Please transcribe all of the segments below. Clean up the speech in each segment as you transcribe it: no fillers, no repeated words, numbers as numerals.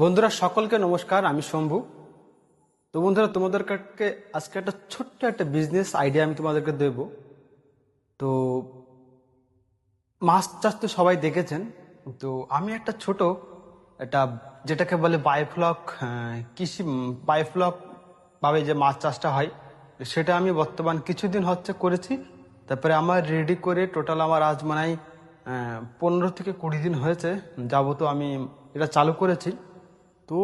বন্ধুরা সকলকে নমস্কার, আমি শম্ভু। তো বন্ধুরা, তোমাদেরকে আজকে একটা ছোট্ট একটা বিজনেস আইডিয়া আমি তোমাদেরকে দেব। তো মাছ চাষ তো সবাই দেখেছেন। তো আমি একটা ছোট একটা যেটাকে বলে বায়োফ্লক কৃষি বায়োফ্লক ভাবে যে মাছ চাষটা হয়, সেটা আমি বর্তমান কিছুদিন হচ্ছে করেছি। তারপরে আমার রেডি করে টোটাল আমার আজ মনে হয় 15 থেকে 20 দিন হয়েছে যাবত আমি এটা চালু করেছি। তো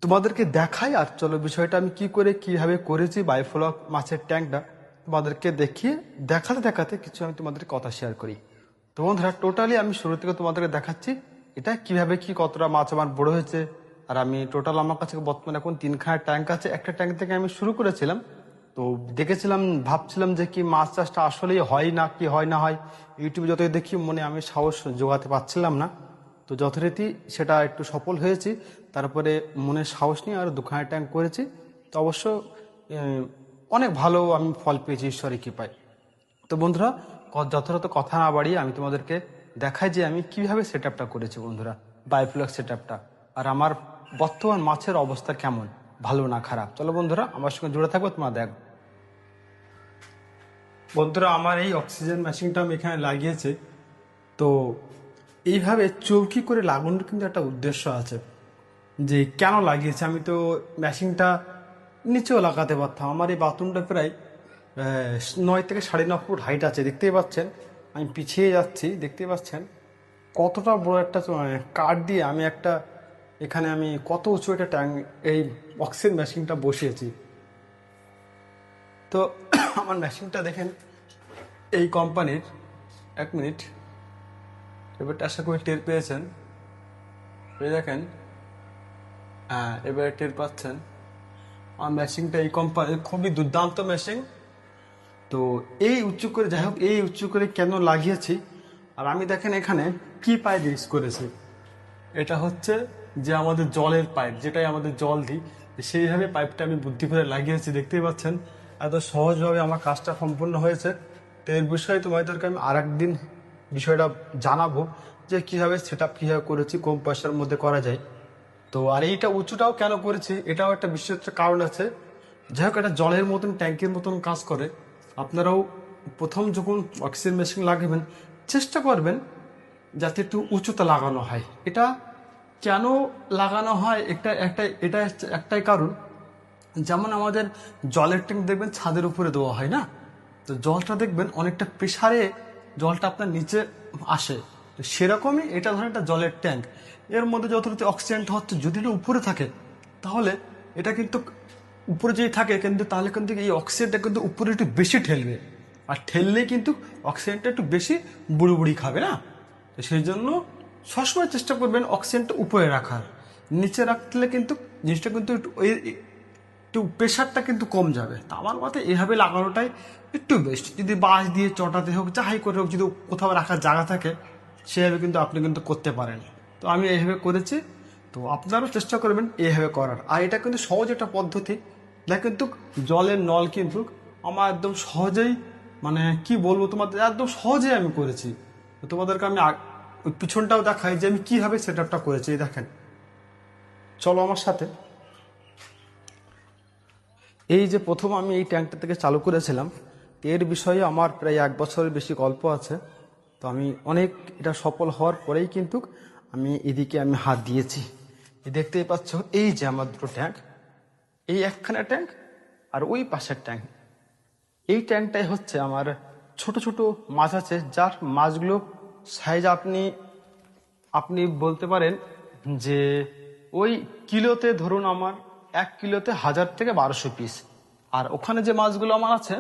তোমাদেরকে দেখাই, আর চলো বিষয়টা আমি কি করে কিভাবে করেছি বায়োফ্লক মাছের ট্যাঙ্কটা তোমাদেরকে দেখিয়ে দেখাতে দেখাতে কিছু আমি তোমাদের কথা শেয়ার করি। তো বন্ধুরা, টোটালি আমি শুরু থেকে তোমাদেরকে দেখাচ্ছি এটা কিভাবে কি কতটা মাছ আমার বড় হয়েছে। আর আমি টোটাল আমার কাছে বর্তমানে এখন 3খানা ট্যাঙ্ক আছে। একটা ট্যাঙ্ক থেকে আমি শুরু করেছিলাম। তো দেখেছিলাম, ভাবছিলাম যে কি মাছ চাষটা আসলেই হয় না কি হয় না হয়, ইউটিউবে যতই দেখি মনে আমি সাহস জোগাতে পারছিলাম না। তো যথারীতি সেটা একটু সফল হয়েছি। তারপরে মনে সাহস নিয়ে আর 2খানা ট্যাঙ্ক করেছি। তো অবশ্য অনেক ভালো আমি ফল পেয়েছি ঈশ্বরের কৃপায়। তো বন্ধুরা, যথাযথ কথা না বাড়িয়ে আমি তোমাদেরকে দেখাই যে আমি কিভাবে সেট আপটা করেছি বন্ধুরা, বায়োফ্লক সেট আপটা। আর আমার বর্তমান মাছের অবস্থা কেমন, ভালো না খারাপ। চলো বন্ধুরা, আমার সঙ্গে জুড়ে থাকবো, তোমরা দেখ। বন্ধুরা, আমার এই অক্সিজেন মেশিনটা আমি এখানে লাগিয়েছি। তো এইভাবে চৌকি করে লাগানোর কিন্তু একটা উদ্দেশ্য আছে যে কেন লাগিয়েছে। আমি তো মেশিনটা নিচেও লাগাতে পারতাম। আমার এই বাথরুমটা প্রায় 9 থেকে 9.5 ফুট হাইট আছে, দেখতেই পাচ্ছেন। আমি পিছিয়ে যাচ্ছি, দেখতেই পাচ্ছেন কতটা বড় একটা কাঠ দিয়ে আমি একটা এখানে আমি কত উঁচু একটা ট্যাঙ্ক এই অক্সিজেন মেশিনটা বসিয়েছি। তো আমার মেশিনটা দেখেন, এই কোম্পানির। 1 মিনিট, এবার আশা করি টের পেয়েছেন। এই দেখেন, হ্যাঁ এবারে টের পাচ্ছেন। আমার মেশিনটা এই কোম্পানির, খুবই দুর্দান্ত মেশিন। তো এই উঁচু করে, যাই হোক, এই উঁচু করে কেন লাগিয়েছি, আর আমি দেখেন এখানে কি পাইপ ইউজ করেছি। এটা হচ্ছে যে আমাদের জলের পাইপ, যেটাই আমাদের জল দিই, সেইভাবে পাইপটা আমি বুদ্ধি করে লাগিয়েছি। দেখতেই পাচ্ছেন এত সহজভাবে আমার কাজটা সম্পূর্ণ হয়েছে। তো এর বিষয়ে তোমাদেরকে আমি আর একদিন বিষয়টা জানাবো যে কীভাবে সেট আপ কীভাবে করেছি, কম পয়সার মধ্যে করা যায়। তো আর এইটা উঁচুটাও কেন করেছি, এটাও একটা বিশেষ কারণ আছে। যাই হোক, এটা জলের মতন ট্যাঙ্কের মতন কাজ করে। আপনারাও প্রথম যখন অক্সিজেন মেশিন লাগাবেন, চেষ্টা করবেন যাতে একটু উঁচুতে লাগানো হয়। এটা কেন লাগানো হয়, এটা একটাই কারণ। যেমন আমাদের জলের ট্যাঙ্ক দেখবেন ছাদের উপরে দেওয়া হয় না, তো জলটা দেখবেন অনেকটা প্রেসারে জলটা আপনার নিচে আসে। তো সেরকমই এটা ধরেন একটা জলের ট্যাঙ্ক, এর মধ্যে যথারীতি অক্সিজেনটা হচ্ছে, যদি এটা উপরে থাকে তাহলে এটা কিন্তু উপরে যদি থাকে কিন্তু তাহলে কিন্তু এই অক্সিজেনটা কিন্তু উপরে একটু বেশি ঠেলবে। আর ঠেললে কিন্তু অক্সিজেনটা একটু বেশি বুড়ি খাবে না। তো সেই জন্য সবসময় চেষ্টা করবেন অক্সিজেনটা উপরে রাখার। নিচে রাখলে কিন্তু জিনিসটা কিন্তু একটু প্রেশারটা কিন্তু কম যাবে। তা আমার মতে এভাবে লাগানোটাই একটু বেস্ট। যদি বাঁশ দিয়ে চটাতে হোক, যাই করে হোক, যদি কোথাও রাখার জায়গা থাকে সেভাবে কিন্তু আপনি কিন্তু করতে পারেন। তো আমি এইভাবে করেছি। তো আপনারাও চেষ্টা করবেন এইভাবে করার। আর এটা কিন্তু সহজ একটা পদ্ধতি। দেখ কিন্তু জলের নল কিন্তু আমার একদম সহজেই, মানে কি বলবো তোমাদের, একদম সহজেই আমি করেছি। তো তোমাদেরকে আমি ওই পিছনটাও দেখাই যে আমি কিভাবে সেট আপটা করেছি। এই দেখেন, চলো আমার সাথে। এই যে প্রথম আমি এই ট্যাঙ্কটা থেকে চালু করেছিলাম, এর বিষয়ে আমার প্রায় 1 বছরের বেশি গল্প আছে। তো আমি অনেক এটা সফল হওয়ার পরেই কিন্তু আমি এদিকে আমি হাত দিয়েছি। দেখতেই পাচ্ছ, এই যে আমার দুটো ট্যাঙ্ক, এই একখানা ট্যাঙ্ক আর ওই পাশের ট্যাঙ্ক। এই ট্যাঙ্কটাই হচ্ছে আমার ছোট ছোট মাছ আছে, যার মাছগুলো সাইজ আপনি আপনি বলতে পারেন যে ওই কিলোতে ধরুন আমার 1 কিলোতে 1000 থেকে 1200 পিস। আর ওখানে যে মাছগুলো আমার আছে,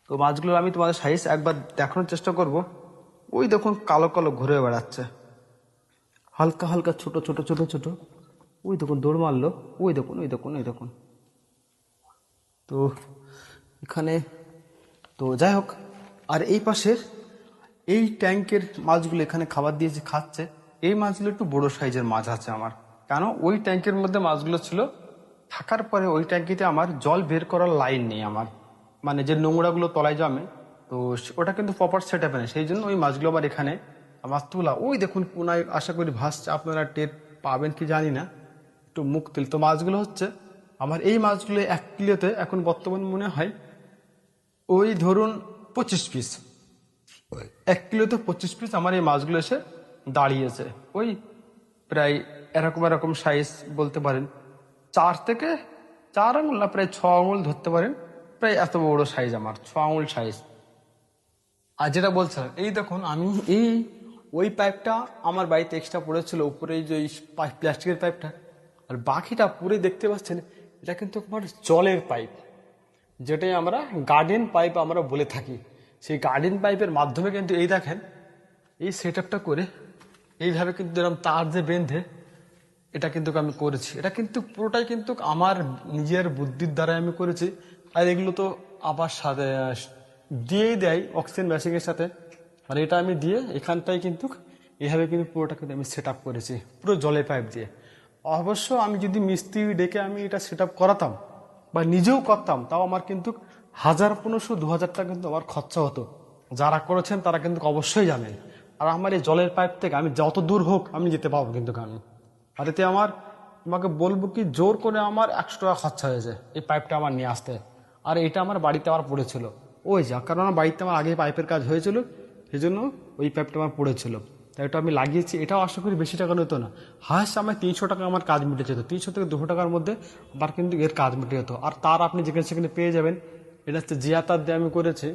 তো মাছগুলো আমি তোমাদের সাইজ একবার দেখানোর চেষ্টা করব। ওই দেখুন কালো কালো ঘুরে বেড়াচ্ছে, হালকা হালকা ছোট ছোট ছোট ছোট। ওই দেখুন দৌড় মারলো, ওই দেখুন ওই দেখুন ওই দেখুন। তো এখানে, তো যাই হোক, আর এই পাশের এই ট্যাঙ্কের মাছগুলো এখানে খাবার দিয়েছে, খাচ্ছে। এই মাছগুলো একটু বড় সাইজের মাছ আছে আমার। কেন, ওই ট্যাঙ্কের মধ্যে মাছগুলো ছিল, থাকার পরে ওই ট্যাঙ্কিতে আমার জল বের করার লাইন নেই আমার, মানে যে নোংরাগুলো তলায় জমে, তো ওটা কিন্তু প্রপার সেট আপে নেই। সেই জন্য ওই মাছগুলো আবার এখানে আমার তোলা ওই দেখুন কোনায় আশা করি ভাসছে, আপনারা টের পাবেন কি জানি না, একটু মুখ তুল। তো মাছগুলো হচ্ছে আমার, এই মাছগুলো 1 কিলোতে এখন বর্তমান মনে হয় ওই ধরুন 25 পিস, 1 কিলোতে 25 পিস আমার এই মাছগুলো এসে দাঁড়িয়েছে। ওই প্রায় এরকম এরকম সাইজ বলতে পারেন, 4 থেকে 4 আঙুল না প্রায় 6 আঙুল ধরতে পারেন, প্রায় এত বড় সাইজ আমার 6 আঙুল সাইজ। আর যেটা বলছিলাম, এই দেখুন আমি এই ওই পাইপটা আমার বাড়িতে এক্সট্রা পড়েছিল উপরে, এই যে প্লাস্টিকের পাইপটা, আর বাকিটা পুরো দেখতে পাচ্ছেন এটা কিন্তু আমার জলের পাইপ, যেটাই আমরা গার্ডেন পাইপ আমরা বলে থাকি। সেই গার্ডেন পাইপের মাধ্যমে কিন্তু এই দেখেন এই সেট আপটা করে এইভাবে কিন্তু এরকম তার যে বেঁধে এটা কিন্তু আমি করেছি। এটা কিন্তু পুরোটাই কিন্তু আমার নিজের বুদ্ধির দ্বারাই আমি করেছি। আর এগুলো তো আবার সাথে দিয়েই দেয় অক্সিজেন মেশিনের সাথে, আর এটা আমি দিয়ে এখানটাই কিন্তু এইভাবে কিন্তু পুরোটা কিন্তু আমি সেট আপ করেছি পুরো জলের পাইপ দিয়ে। অবশ্য আমি যদি মিস্ত্রি ডেকে আমি এটা সেট আপ করাতাম বা নিজেও করতাম, তাও আমার কিন্তু 1500-2000 টাকা কিন্তু আমার খরচা হতো। যারা করেছেন তারা কিন্তু অবশ্যই জানেন। আর আমার এই জলের পাইপ থেকে আমি যত দূর হোক আমি যেতে পারবো কিন্তু আমি। আর এতে আমার তোমাকে বলবো কি জোর করে আমার 100 টাকা খরচা হয়েছে এই পাইপটা আমার নিয়ে আসতে। আর এটা আমার বাড়িতে আমার পড়েছিল ওই যা, কারণ আমার বাড়িতে আমার আগে পাইপের কাজ হয়েছিল, সেই জন্য ওই পাইপটা আমার পড়েছিল, তাই এটা আমি লাগিয়েছি। এটাও আশা করি বেশি টাকা নিত না, হাস আমার 300 টাকা আমার কাজ মিটে যেত, 300 থেকে 200 টাকার মধ্যে আমার কিন্তু এর কাজ মিটে যেত। আর তার আপনি যেখানে সেখানে পেয়ে যাবেন। এটা হচ্ছে জিয়া তার দিয়ে আমি করেছি,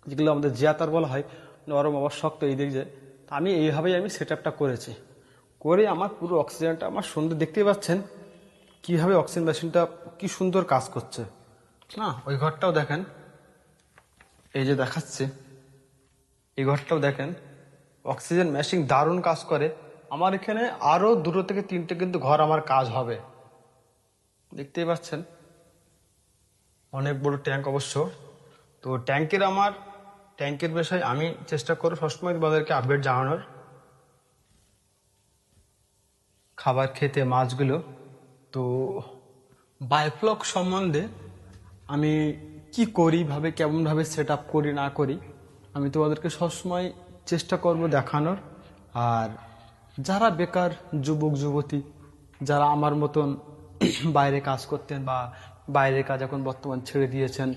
যেগুলো আমাদের জিয়া তার বলা হয়, নরম আবার শক্ত এই দিক যে। আমি এইভাবেই আমি সেট আপটা করেছি, করে আমার পুরো অক্সিজেনটা আমার সুন্দর দেখতেই পাচ্ছেন কিভাবে অক্সিজেন মেশিনটা কি সুন্দর কাজ করছে না। ওই ঘরটাও দেখেন, এই যে দেখাচ্ছে এই ঘরটাও দেখেন, অক্সিজেন মেশিন দারুণ কাজ করে। আমার এখানে আরো 2 থেকে 3টে কিন্তু ঘর আমার কাজ হবে, দেখতেই পাচ্ছেন অনেক বড় ট্যাঙ্ক অবশ্য। তো ট্যাঙ্কের বিষয়ে আমি চেষ্টা করব সবসময় তোমাদেরকে আপডেট জানানোর। খাবার খেতে মাছগুলো তো বায়োফ্লক সম্বন্ধে আমি কি করি ভাবে কেমনভাবে সেট আপ করি না করি আমি তোমাদেরকে সবসময় চেষ্টা করব দেখানোর। আর যারা বেকার যুবক যুবতী, যারা আমার মতন বাইরে কাজ করতেন বা বাইরের কাজ এখন বর্তমান ছেড়ে দিয়েছেন,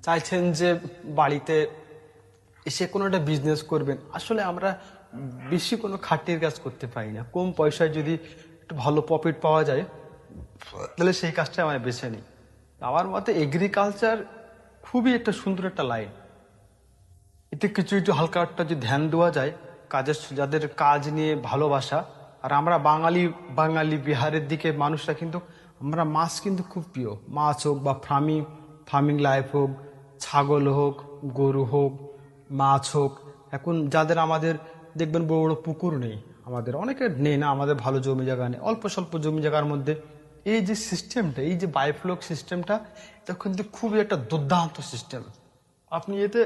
চাইছেন যে বাড়িতে এসে কোনো একটা বিজনেস করবেন, আসলে আমরা বেশি কোনো খাটির কাজ করতে পারি না, কম পয়সায় যদি একটু ভালো প্রফিট পাওয়া যায় তাহলে সেই কাজটা আমরা বেছে নিই। আমার মতে এগ্রিকালচার খুবই একটা সুন্দর একটা লাইন, এতে কিছু একটু হালকা একটা যদি ধ্যান দেওয়া যায় কাজের, যাদের কাজ নিয়ে ভালোবাসা। আর আমরা বাঙালি বাঙালি বিহারের দিকে মানুষরা কিন্তু আমরা মাছ কিন্তু খুব প্রিয়, মাছ হোক বা ফার্মিং লাইফ হোক, ছাগল হোক, গরু হোক, মাছ হোক। এখন যাদের আমাদের দেখবেন বড় বড় পুকুর নেই, আমাদের অনেকের নেই না, আমাদের ভালো জমি জায়গা নেই, অল্প স্বল্প জমি জায়গার মধ্যে এই যে সিস্টেমটা, এই যে বায়োফ্লক সিস্টেমটা, এটা কিন্তু খুবই একটা দুর্দান্ত সিস্টেম। আপনি এতে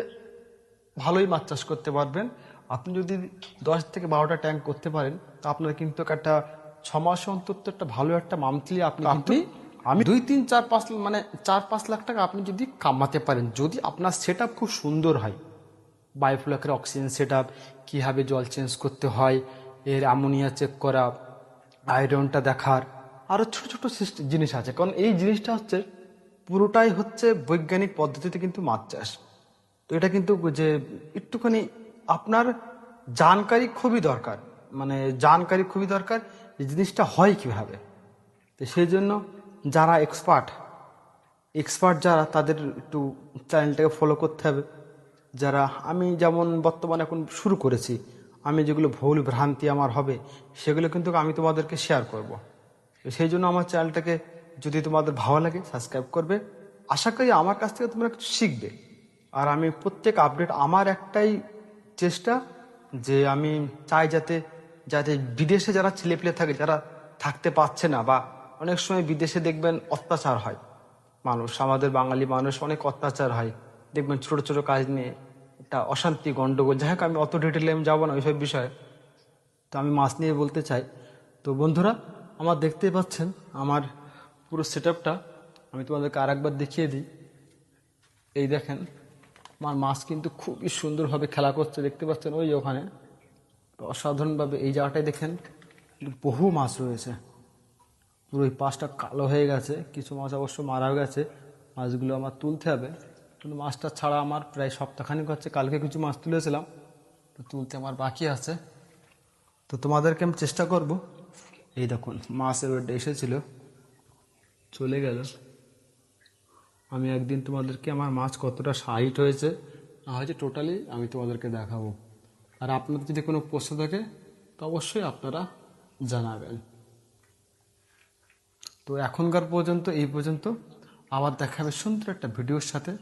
ভালোই মাছ চাষ করতে পারবেন। আপনি যদি 10 থেকে 12টা ট্যাঙ্ক করতে পারেন তা আপনার কিন্তু একটা 6 মাস অন্তর তো একটা ভালো একটা মান্থলি আপনি আমি 2, 3, 4, 5 মানে 4-5 লাখ টাকা আপনি যদি কামাতে পারেন, যদি আপনার সেট খুব সুন্দর হয়। বায়োফ্লকের অক্সিজেন সেট আপ, কীভাবে জল চেঞ্জ করতে হয়, এর অ্যামোনিয়া চেক করা, আয়রনটা দেখার, আরও ছোট ছোট জিনিস আছে। কারণ এই জিনিসটা হচ্ছে পুরোটাই হচ্ছে বৈজ্ঞানিক পদ্ধতিতে কিন্তু মাছ চাষ। তো এটা কিন্তু যে একটুখানি আপনার জানকারি খুবই দরকার, মানে জানকারি খুবই দরকার এই জিনিসটা হয় কিভাবে। তো সেই জন্য যারা এক্সপার্ট যারা, তাদের একটু চ্যানেলটাকে ফলো করতে হবে। যারা আমি যেমন বর্তমানে এখন শুরু করেছি, আমি যেগুলো ভুল ভ্রান্তি আমার হবে সেগুলো কিন্তু আমি তোমাদেরকে শেয়ার করব। তো সেই জন্য আমার চ্যানেলটাকে যদি তোমাদের ভালো লাগে সাবস্ক্রাইব করবে। আশা করি আমার কাছ থেকে তোমরা কিছু শিখবে। আর আমি প্রত্যেক আপডেট, আমার একটাই চেষ্টা যে আমি চাই যাতে যাতে বিদেশে যারা ছেলেপেলে থাকে, যারা থাকতে পারছে না, বা অনেক সময় বিদেশে দেখবেন অত্যাচার হয় মানুষ, আমাদের বাঙালি মানুষ অনেক অত্যাচার হয় দেখবেন ছোট ছোট কাজ নিয়ে একটা অশান্তি গন্ডগোল। যাই হোক আমি অত ডিটেলে আমি যাবো না ওইসব বিষয়ে। তো আমি মাছ নিয়ে বলতে চাই। তো বন্ধুরা আমার দেখতেই পাচ্ছেন আমার পুরো সেট আপটা আমি তোমাদেরকে আর একবার দেখিয়ে দিই। এই দেখেন আমার মাছ কিন্তু খুবই সুন্দরভাবে খেলা করছে, দেখতে পাচ্ছেন ওই ওখানে অসাধারণভাবে এই জায়গাটায় দেখেন বহু মাছ রয়েছে, পুরো এই পাশটা কালো হয়ে গেছে, কিছু মাছ অবশ্য মারাও গেছে, মাছগুলো আমার তুলতে হবে, কিন্তু মাছটা ছাড়া আমার প্রায় সপ্তাহখানিক হচ্ছে, কালকে কিছু মাছ তুলেছিলাম, তো তুলতে আমার বাকি আছে। তো তোমাদেরকে আমি চেষ্টা করব। এই দেখুন মাছের ওয়েট এসেছিল, চলে গেল। আমি একদিন তোমাদেরকে আমার মাছ কতটা সাইট হয়েছে না হয়েছে টোটালি আমি তোমাদেরকে দেখাবো। আর আপনাদের যদি কোনো প্রশ্ন থাকে তো অবশ্যই আপনারা জানাবেন। তো এখনকার পর্যন্ত এই পর্যন্ত, আবার দেখা হবে সুন্দর একটা ভিডিওর সাথে।